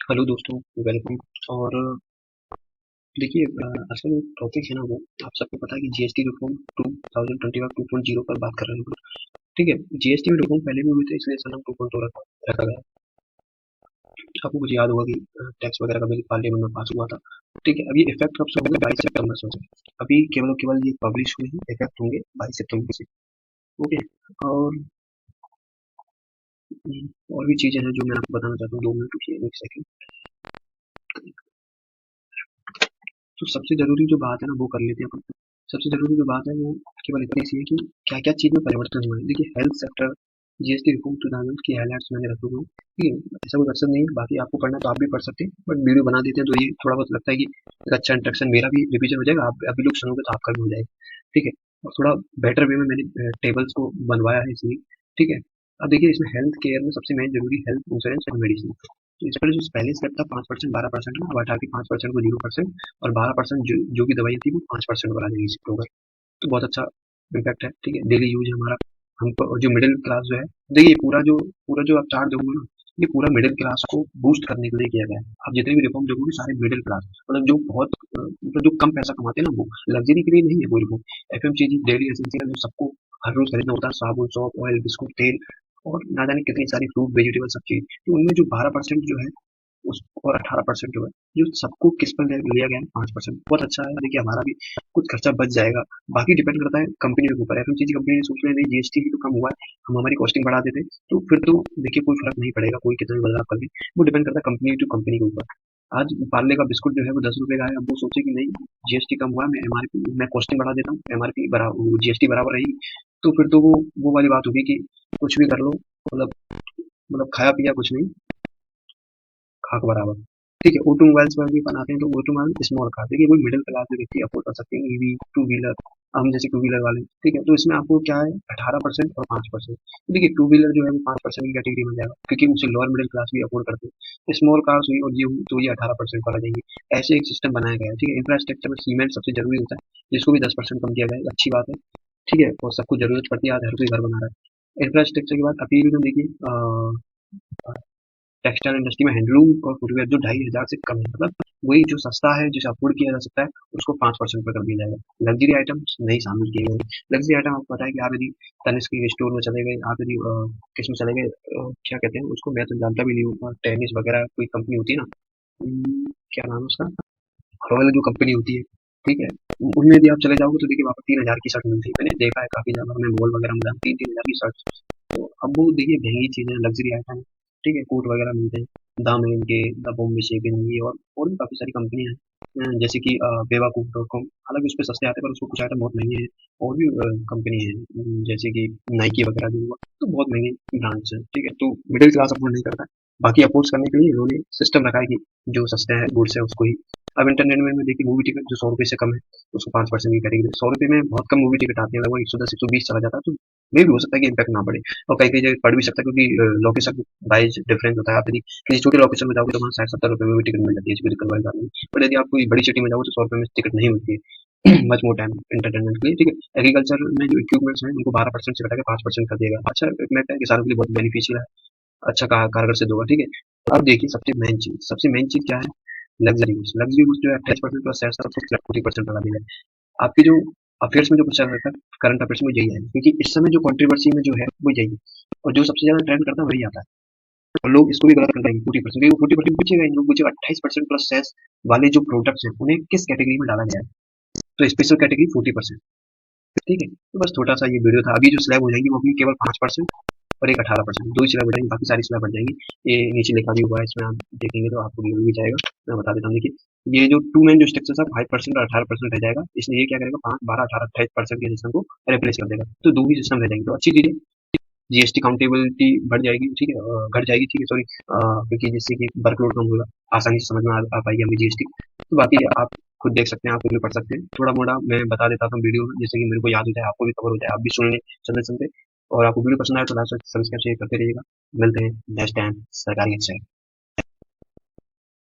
Hello दोस्तों, welcome. और देखिए, आज का जो टॉपिक है ना, वो आप सबको पता है कि जीएसटी रिफॉर्म 2025 2.0 पर बात कर रहे हैं हम लोग। ठीक है। जीएसटी में रिफॉर्म पहले भी हुए थे, इसलिए इसका नाम 2.0 रखा गया। आपको कुछ याद होगा कि टैक्स वगैरह का बिल पार्लियामेंट में पास हुआ था। ठीक है। अभी इफेक्ट कब से होगा? 22 सितंबर से। अभी केवल और केवल ये पब्लिश हुए हैं, इफेक्ट होंगे 22 सितंबर से। ओके। और और भी चीजें हैं जो मैं आपको बताना चाहता हूँ। 2 मिनट रुकिए, एक सेकंड। तो सबसे ज़रूरी जो बात है ना, वो कर लेते हैं अपन। सबसे ज़रूरी जो बात है वो केवल इतनी सी है कि क्या-क्या चीज़ में परिवर्तन हुआ है। देखिए, हेल्थ सेक्टर जीएसटी रिफॉर्म 2000 की हाइलाइट्स मैंने रखे हुए हैं। ठीक है, ऐसा कोई मकसद नहीं है, बाकी आपको पढ़ना है तो आप भी पढ़ सकते हैं, बट वीडियो बना देते हैं तो ये थोड़ा बहुत लगता है कि एक अच्छा इंट्रोडक्शन, मेरा भी रिवीजन हो जाएगा, आप अभी लोग सुनोगे तो आपका भी हो जाएगा। ठीक है। और थोड़ा बेटर वे में मैंने टेबल्स को बनवाया है इसलिए। ठीक है। अब देखिए, इसमें हेल्थ केयर में सबसे मेन जरूरी हेल्थ इंश्योरेंस और मेडिसिन। तो इस पर जो पहले स्टेप था 5%, 12% का, अब हटा के 5% को 0% और 12% जो भी दवाई थी वो 5% बढ़ा देंगे इसी पर। तो बहुत अच्छा इम्पैक्ट है। ठीक है, डेली यूज है हमारा। हमको और जो मिडिल क्लास जो है, देखिए पूरा जो आप चार्ट दोगे ना, ये पूरा मिडिल क्लास को बूस्ट करने के लिए किया गया है। आप जितने भी रिफॉर्म देखोगे सारे मिडिल क्लास, मतलब जो बहुत मतलब जो कम पैसा कमाते हैं ना, वो लग्जरी के लिए नहीं है कोई रिफॉर्म। एफएमसीजी डेली एसेंशियल जो सबको हर रोज खरीदना होता है, साबुन, सॉप, ऑयल, बिस्कुट, तेल और ना जाने कितनी सारी फ्रूट, वेजिटेबल, सब चीज, तो उनमें जो 12% जो है उस और 18% जो है, जो सबको किस पर लिया गया है, 5%, बहुत अच्छा है। देखिए, हमारा भी कुछ खर्चा बच जाएगा। बाकी डिपेंड करता है कंपनी के ऊपर। एफएमसीजी कंपनी सोच रहे हैं जीएसटी ही तो कम हुआ है, हम हमारी कॉस्टिंग बढ़ा देते, तो फिर तो देखिए कोई फर्क नहीं पड़ेगा, कोई कितना भी बदलाव कर दे। वो डिपेंड करता है कंपनी टू कंपनी के ऊपर। आज पार्ले का बिस्कुट जो है वो 10 रुपए का है, अब वो सोचे कि नहीं, जीएसटी कम हुआ है, मैं एमआरपी, मैं कॉस्टिंग बढ़ा देता हूँ, एमआरपी बराबर, जीएसटी बराबर रहेगी। तो फिर तो वो वाली बात होगी कि कुछ भी कर लो, मतलब खाया पिया कुछ नहीं, खाक बराबर। ठीक है। ऑटोमोबाइल्स पर भी बनाते हैं, तो ऑटोमोबाइल स्मॉल कार, देखिए कोई मिडिल क्लास के व्यक्ति अफोर्ड कर सकते हैं, ईवी टू व्हीलर, हम जैसे टू व्हीलर वाले। ठीक है, तो इसमें आपको क्या है, 18% और 5%। तो देखिए, टू व्हीलर जो है वो 5% की कैटेगरी में जाएगा, क्योंकि उसे लोअर मिडिल क्लास भी अफोर्ड करते हैं। स्मॉल कार्स हुई और ये हुई, तो ये 18% पर आ जाएंगे। ऐसे एक सिस्टम बनाया गया है। ठीक है। इंफ्रास्ट्रक्चर में सीमेंट सबसे जरूरी होता है, जिसको भी 10% कम दिया गया है, अच्छी बात है। ठीक है, और सबको जरूरत पड़ती है, आज हर कोई घर बना रहा है। इंफ्रास्ट्रक्चर के बाद अपील में देखिए, टेक्सटाइल इंडस्ट्री में हैंडलूम और फुटवियर जो 2,500 से कम है, मतलब वही जो सस्ता है, जिसे अफोर्ड किया जा सकता है, उसको 5% पर कर दिया जाएगा। लग्जरी आइटम्स नहीं शामिल किए गए। लग्जरी आइटम आपको पता है कि आप यदि तनिष्क के स्टोर में चले गए, आप यदि किसमें चले गए, क्या कहते हैं उसको, मैं तो जानता भी नहीं हूँ, टेनिस वगैरह कोई कंपनी होती है ना, क्या नाम है उसका, रॉयल जो कंपनी होती है। ठीक है, उनमें यदि आप चले जाओगे तो देखिए वहाँ पर 3,000 की शर्ट मिलती है। मैंने देखा है काफी जगह, मैं मॉल वगैरह में जाऊँ, 3-3 हजार की शर्ट। तो अब वो देखिए महंगी चीजें, लग्जरी आइटम। ठीक है, कोट वगैरह मिलते हैं दाम के, द बॉम्बे शेविंग, ये और भी काफी सारी कंपनियां हैं, जैसे कि बेवाकूफ.com, हालांकि उस पर सस्ते आते हैं पर उसको कुछ आइटम बहुत महंगे हैं। और भी कंपनी है, जैसे कि नाइकी वगैरह भी हुआ, तो बहुत महंगे ब्रांड्स हैं। ठीक है, तो मिडिल क्लास अफोर्ड नहीं करता है। बाकी अफोर्ड करने के लिए इन्होंने सिस्टम रखा है कि जो सस्ते हैं, गुड्स है, उसको ही। अब इंटरटेनमेंट में देखिए, मूवी टिकट जो 100 रुपए से कम है, उसको 5% की करेगी। 100 रुपए में बहुत कम मूवी टिकट आती है, लगभग 110, 120 चला जाता है, तो मे भी हो सकता है कि इम्पैक्ट ना पड़े। और कहीं कहीं जगह पड़ भी सकता है, क्योंकि लोकेशन वाइज डिफरेंस होता है। आप यदि किसी छोटे लोकेशन में जाओगे तो वहाँ 60-70 रुपए में भी टिकट मिल जाती है, इसकी कोई दिक्कत वाली बात नहीं। बट यदि आप कोई बड़ी सिटी में जाओगे तो 100 रुपए में टिकट नहीं मिलती है। मच मोर टाइम एंटरटेनमेंट के लिए। ठीक है। एग्रीकल्चर में जो इक्विपमेंट्स हैं उनको 12% से घटा के 5% कर दिया गया। अच्छा इक्विपमेंट है, किसानों के लिए बहुत बेनिफिशियल है, अच्छा कारगर सिद्ध होगा। ठीक है। अब देखिए, सबसे मेन चीज क्या है, लग्जरी गुड्स जो है 28% प्लस सेस था, उसको 40% लगा दिया है। आपकी जो अफेयर्स में जो कुछ चल रहा था, करंट अफेयर्स में यही है, क्योंकि इस समय जो कंट्रोवर्सी में जो है वो यही है, और जो सबसे ज्यादा ट्रेंड करता है वही आता है। और लोग इसको भी गलत कर देंगे 40%, वो 40% पूछेगा, इन लोग पूछेगा 28% प्लस सेस वाले जो प्रोडक्ट्स हैं उन्हें किस कैटेगरी में डाला गया है, तो स्पेशल कैटेगरी 40%। ठीक है, तो बस छोटा सा ये वीडियो था। अभी जो स्लैब हो जाएगी वो अपनी केवल 5% और एक 18%, दो ही स्लैब हो जाएंगी, बाकी सारी स्लैब बढ़ जाएंगी। ये नीचे लिखा भी हुआ है, इसमें आप देखेंगे तो आपको मिल भी जाएगा। मैं बता देता हूँ, देखिए ये जो टू मेन जो स्ट्रक्चर था, 5% और 18% रह जाएगा, इसलिए ये क्या करेगा, 5, 12, 18, 28% के सिस्टम को रिप्लेस कर देगा, तो दो ही सिस्टम रह जाएंगे, तो अच्छी चीज है। जीएसटी काउंटेबिलिटी बढ़ जाएगी। ठीक है, घट जाएगी। ठीक है, सॉरी, क्योंकि जिससे कि वर्कलोड कम होगा, आसानी से समझ में आ पाएगी हमें जीएसटी। तो बाकी आप खुद देख सकते हैं, आप खुद भी पढ़ सकते हैं, थोड़ा मोड़ा मैं बता देता था वीडियो में, जैसे कि मेरे को याद हो जाए, आपको भी खबर हो जाए, आप भी सुन लें चलते चलते। और आपको वीडियो पसंद आए तो लाइक सब्सक्राइब शेयर करते रहिएगा। मिलते हैं नेक्स्ट टाइम सरकारी अच्छा